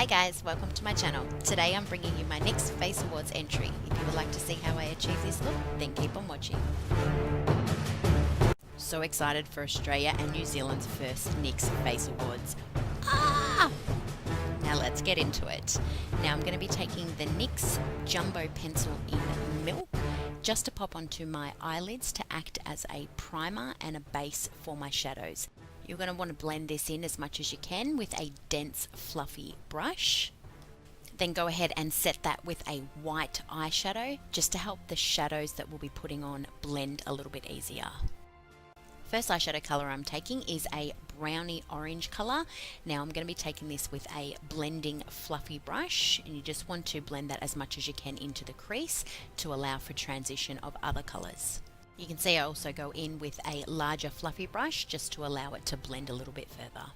Hi guys, welcome to my channel. Today I'm bringing you my NYX Face Awards entry. If you would like to see how I achieve this look, then keep on watching. So excited for Australia and New Zealand's first NYX Face Awards. Now let's get into it. Now I'm going to be taking the NYX Jumbo Pencil in Milk just to pop onto my eyelids to act as a primer and a base for my shadows. You're going to want to blend this in as much as you can with a dense, fluffy brush. Then go ahead and set that with a white eyeshadow just to help the shadows that we'll be putting on blend a little bit easier. First eyeshadow color I'm taking is a brownie orange color. Now I'm going to be taking this with a blending fluffy brush, and you just want to blend that as much as you can into the crease to allow for transition of other colors. You can see I also go in with a larger fluffy brush just to allow it to blend a little bit further.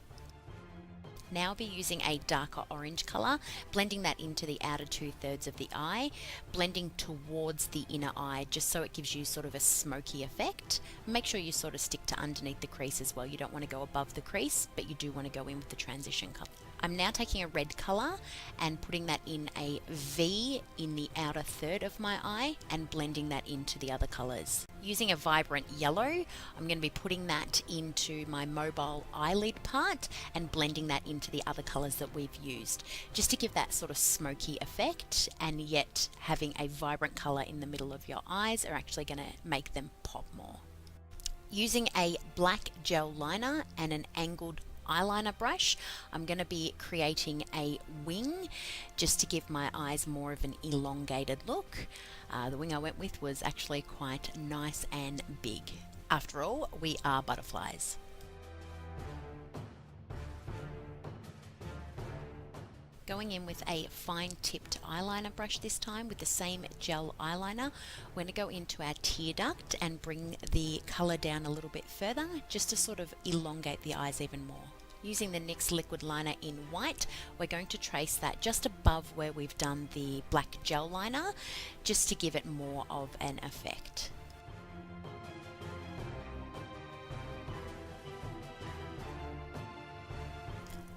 Now I'll be using a darker orange color, blending that into the outer 2/3 of the eye, blending towards the inner eye just so it gives you sort of a smoky effect. Make sure you sort of stick to underneath the crease as well. You don't want to go above the crease, but you do want to go in with the transition color. I'm now taking a red color and putting that in a V in the outer third of my eye and blending that into the other colors. Using a vibrant yellow, I'm going to be putting that into my mobile eyelid part and blending that into the other colors that we've used, just to give that sort of smoky effect, and yet having a vibrant color in the middle of your eyes are actually going to make them pop more. Using a black gel liner and an angled eyeliner brush, I'm going to be creating a wing just to give my eyes more of an elongated look. The wing I went with was actually quite nice and big. After all, we are butterflies. Going in with a fine tipped eyeliner brush this time with the same gel eyeliner, we're going to go into our tear duct and bring the colour down a little bit further just to sort of elongate the eyes even more. Using the NYX liquid liner in white, we're going to trace that just above where we've done the black gel liner, just to give it more of an effect.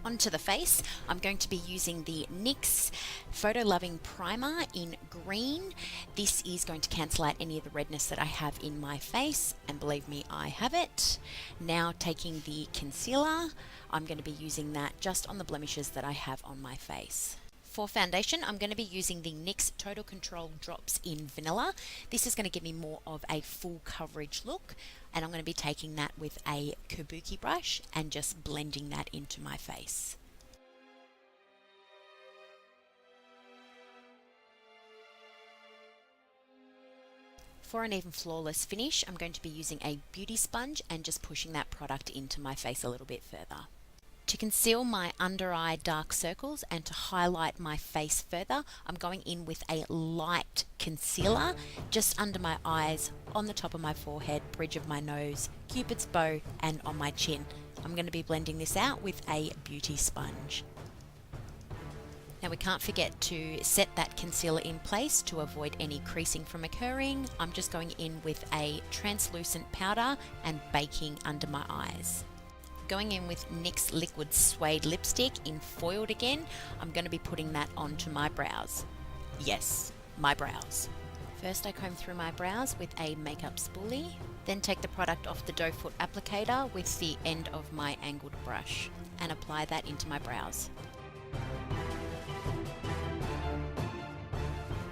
Onto the face, I'm going to be using the NYX Photo Loving Primer in green. This is going to cancel out any of the redness that I have in my face, and believe me, I have it. Now taking the concealer, I'm going to be using that just on the blemishes that I have on my face. For foundation, I'm going to be using the NYX Total Control Drops in Vanilla. This is going to give me more of a full coverage look, and I'm going to be taking that with a kabuki brush and just blending that into my face. For an even flawless finish, I'm going to be using a beauty sponge and just pushing that product into my face a little bit further. To conceal my under eye dark circles and to highlight my face further, I'm going in with a light concealer just under my eyes, on the top of my forehead, bridge of my nose, cupid's bow, and on my chin. I'm going to be blending this out with a beauty sponge. Now we can't forget to set that concealer in place to avoid any creasing from occurring. I'm just going in with a translucent powder and baking under my eyes. Going in with NYX Liquid Suede Lipstick in Foiled again, I'm going to be putting that onto my brows. Yes, my brows. First I comb through my brows with a makeup spoolie, then take the product off the doe foot applicator with the end of my angled brush and apply that into my brows.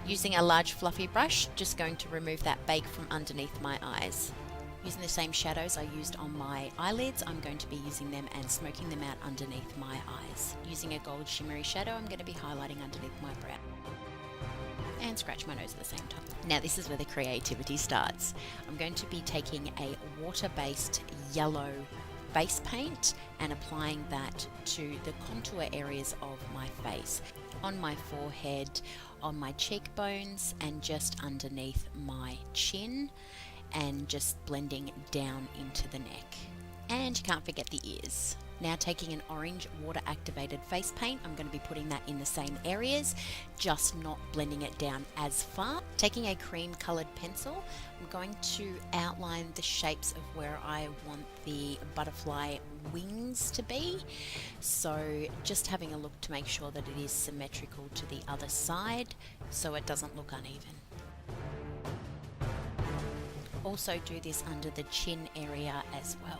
Using a large fluffy brush, just going to remove that bake from underneath my eyes. Using the same shadows I used on my eyelids, I'm going to be using them and smoking them out underneath my eyes. Using a gold shimmery shadow, I'm going to be highlighting underneath my brow. And scratch my nose at the same time. Now this is where the creativity starts. I'm going to be taking a water-based yellow base paint and applying that to the contour areas of my face. On my forehead, on my cheekbones, and just underneath my chin, and just blending down into the neck. And you can't forget the ears. Now taking an orange water activated face paint, I'm going to be putting that in the same areas, just not blending it down as far. Taking a cream coloured pencil, I'm going to outline the shapes of where I want the butterfly wings to be. So just having a look to make sure that it is symmetrical to the other side so it doesn't look uneven. Also do this under the chin area as well.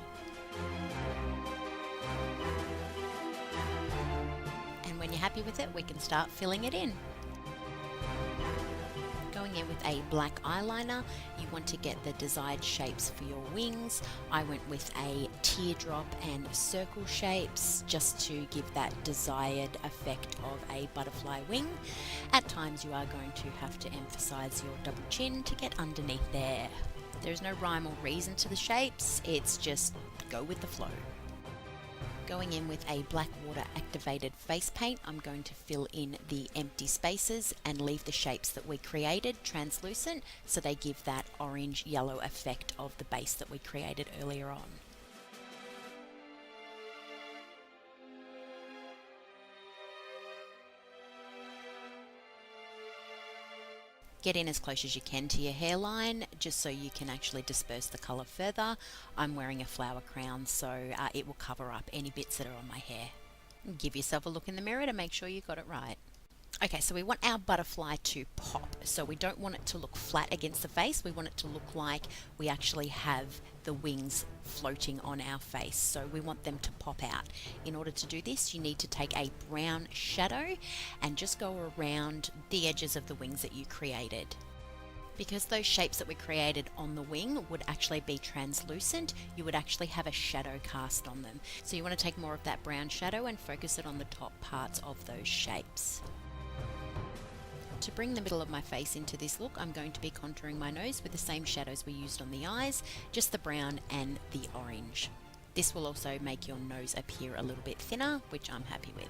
And when you're happy with it, we can start filling it in. Going in with a black eyeliner, you want to get the desired shapes for your wings. I went with a teardrop and circle shapes just to give that desired effect of a butterfly wing. At times you are going to have to emphasize your double chin to get underneath there. There's no rhyme or reason to the shapes, it's just go with the flow. Going in with a black water activated face paint, I'm going to fill in the empty spaces and leave the shapes that we created translucent so they give that orange yellow effect of the base that we created earlier on. Get in as close as you can to your hairline just so you can actually disperse the colour further. I'm wearing a flower crown so it will cover up any bits that are on my hair. Give yourself a look in the mirror to make sure you got it right. Okay, so we want our butterfly to pop. So we don't want it to look flat against the face. We want it to look like we actually have the wings floating on our face. So we want them to pop out. In order to do this, you need to take a brown shadow and just go around the edges of the wings that you created. Because those shapes that we created on the wing would actually be translucent, you would actually have a shadow cast on them. So you want to take more of that brown shadow and focus it on the top parts of those shapes. To bring the middle of my face into this look, I'm going to be contouring my nose with the same shadows we used on the eyes, just the brown and the orange. This will also make your nose appear a little bit thinner, which I'm happy with.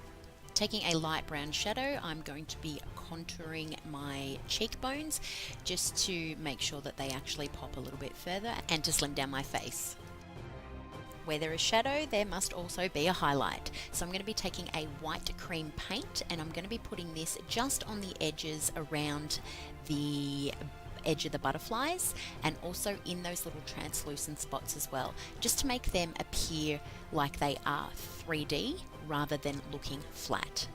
Taking a light brown shadow, I'm going to be contouring my cheekbones just to make sure that they actually pop a little bit further and to slim down my face. Where there is shadow, there must also be a highlight. So I'm going to be taking a white cream paint and I'm going to be putting this just on the edges around the edge of the butterflies and also in those little translucent spots as well, just to make them appear like they are 3D rather than looking flat.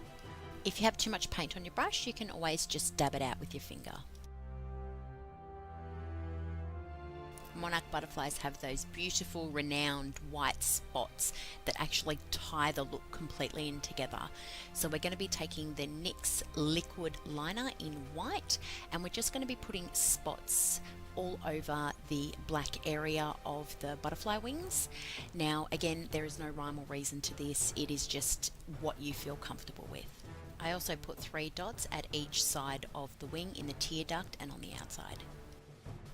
If you have too much paint on your brush, you can always just dab it out with your finger. Monarch butterflies have those beautiful, renowned white spots that actually tie the look completely in together. So we're going to be taking the NYX liquid liner in white and we're just going to be putting spots all over the black area of the butterfly wings. Now again, there is no rhyme or reason to this, it is just what you feel comfortable with. I also put 3 dots at each side of the wing in the tear duct and on the outside.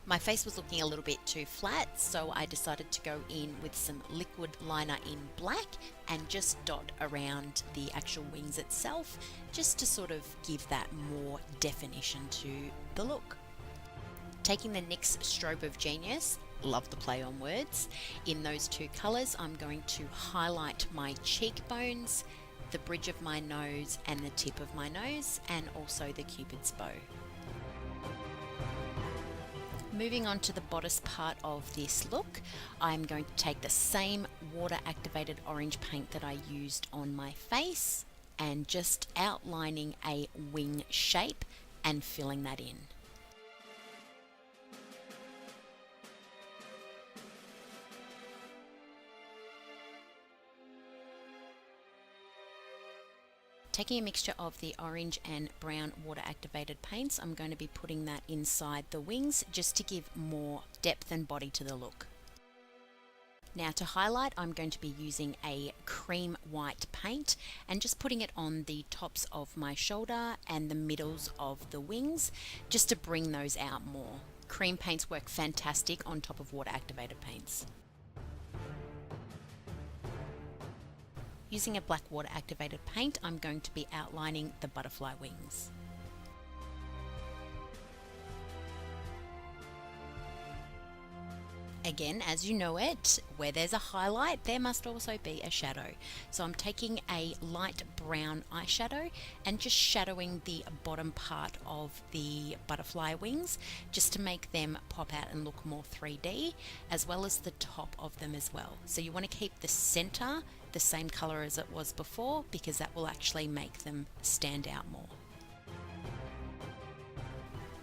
My face was looking a little bit too flat, so I decided to go in with some liquid liner in black and just dot around the actual wings itself, just to sort of give that more definition to the look. Taking the NYX Strobe of Genius, love the play on words, in those 2 colours, I'm going to highlight my cheekbones, the bridge of my nose and the tip of my nose, and also the Cupid's bow. Moving on to the bodice part of this look, I'm going to take the same water activated orange paint that I used on my face and just outlining a wing shape and filling that in. Taking a mixture of the orange and brown water activated paints, I'm going to be putting that inside the wings just to give more depth and body to the look. Now to highlight, I'm going to be using a cream white paint and just putting it on the tops of my shoulder and the middles of the wings just to bring those out more. Cream paints work fantastic on top of water activated paints. Using a black water activated paint, I'm going to be outlining the butterfly wings. Again, as you know it, where there's a highlight, there must also be a shadow. So I'm taking a light brown eyeshadow and just shadowing the bottom part of the butterfly wings just to make them pop out and look more 3D, as well as the top of them as well. So you want to keep the center the same color as it was before, because that will actually make them stand out more.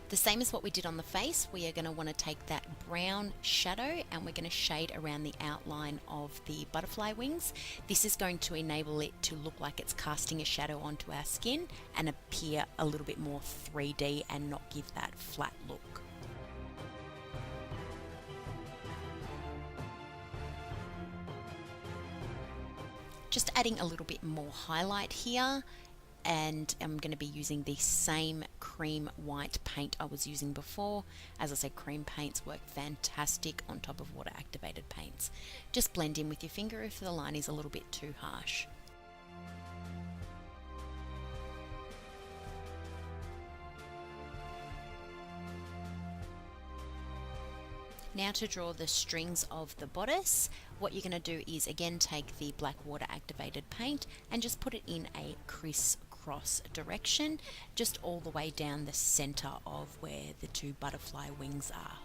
The same as what we did on the face, we are going to want to take that brown shadow and we're going to shade around the outline of the butterfly wings. This is going to enable it to look like it's casting a shadow onto our skin and appear a little bit more 3D and not give that flat look. Just adding a little bit more highlight here, and I'm going to be using the same cream white paint I was using before. As I said, cream paints work fantastic on top of water activated paints. Just blend in with your finger if the line is a little bit too harsh. Now to draw the strings of the bodice, what you're going to do is again take the black water activated paint and just put it in a crisscross direction, just all the way down the center of where the two butterfly wings are.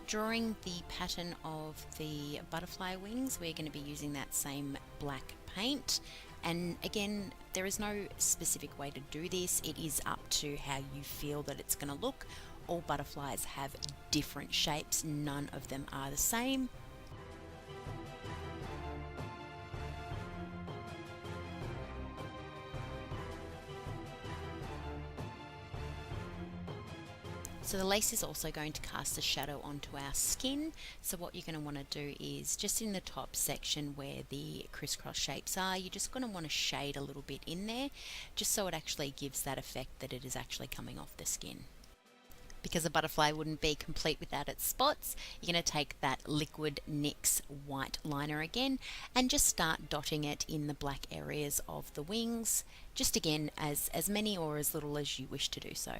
Drawing the pattern of the butterfly wings, we're going to be using that same black paint. And again, there is no specific way to do this. It is up to how you feel that it's going to look. All butterflies have different shapes. None of them are the same. So the lace is also going to cast a shadow onto our skin. So what you're going to want to do is just in the top section where the crisscross shapes are, you're just going to want to shade a little bit in there, just so it actually gives that effect that it is actually coming off the skin. Because a butterfly wouldn't be complete without its spots, you're going to take that liquid NYX white liner again and just start dotting it in the black areas of the wings, just again as many or as little as you wish to do so.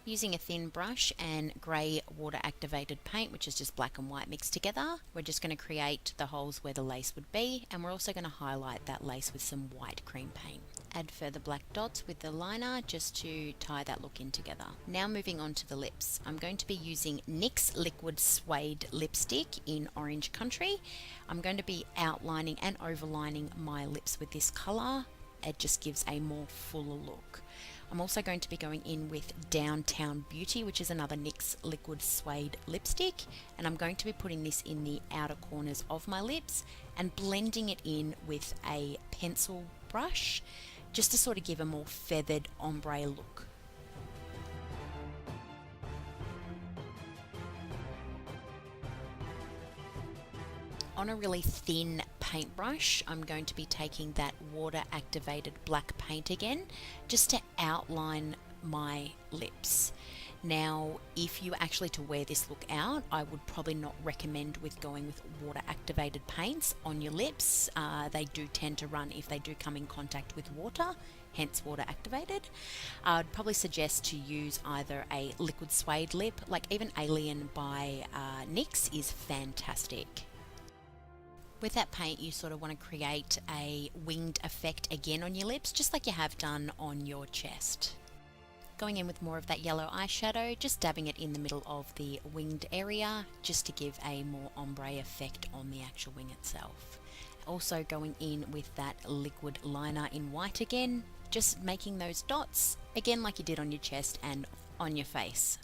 Using a thin brush and grey water activated paint, which is just black and white mixed together, we're just going to create the holes where the lace would be, and we're also going to highlight that lace with some white cream paint. Add further black dots with the liner just to tie that look in together. Now moving on to the lips. I'm going to be using NYX Liquid Suede Lipstick in Orange Country. I'm going to be outlining and overlining my lips with this colour. It just gives a more fuller look. I'm also going to be going in with Downtown Beauty, which is another NYX Liquid Suede lipstick, and I'm going to be putting this in the outer corners of my lips and blending it in with a pencil brush just to sort of give a more feathered ombre look. On a really thin paintbrush, I'm going to be taking that water activated black paint again just to outline my lips. Now, if you actually to wear this look out, I would probably not recommend going with water activated paints on your lips. They do tend to run if they do come in contact with water, hence water activated. I'd probably suggest to use either a liquid suede lip, like even Alien by NYX is fantastic. With that paint, you sort of want to create a winged effect again on your lips, just like you have done on your chest. Going in with more of that yellow eyeshadow, just dabbing it in the middle of the winged area, just to give a more ombre effect on the actual wing itself. Also going in with that liquid liner in white again, just making those dots, again like you did on your chest and on your face.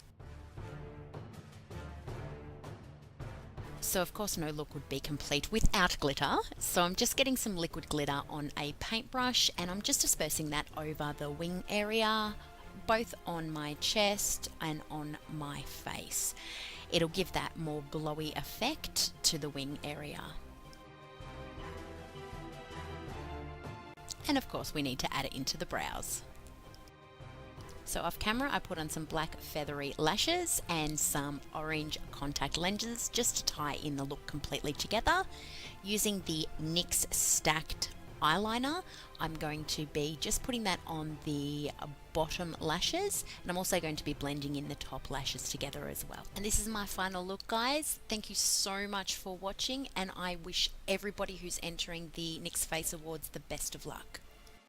So of course no look would be complete without glitter, so I'm just getting some liquid glitter on a paintbrush and I'm just dispersing that over the wing area, both on my chest and on my face. It'll give that more glowy effect to the wing area. And of course we need to add it into the brows. So off camera I put on some black feathery lashes and some orange contact lenses just to tie in the look completely together, using the NYX Stacked eyeliner, I'm going to be just putting that on the bottom lashes, and I'm also going to be blending in the top lashes together as well. And this is my final look, guys. Thank you so much for watching, and I wish everybody who's entering the NYX Face Awards the best of luck.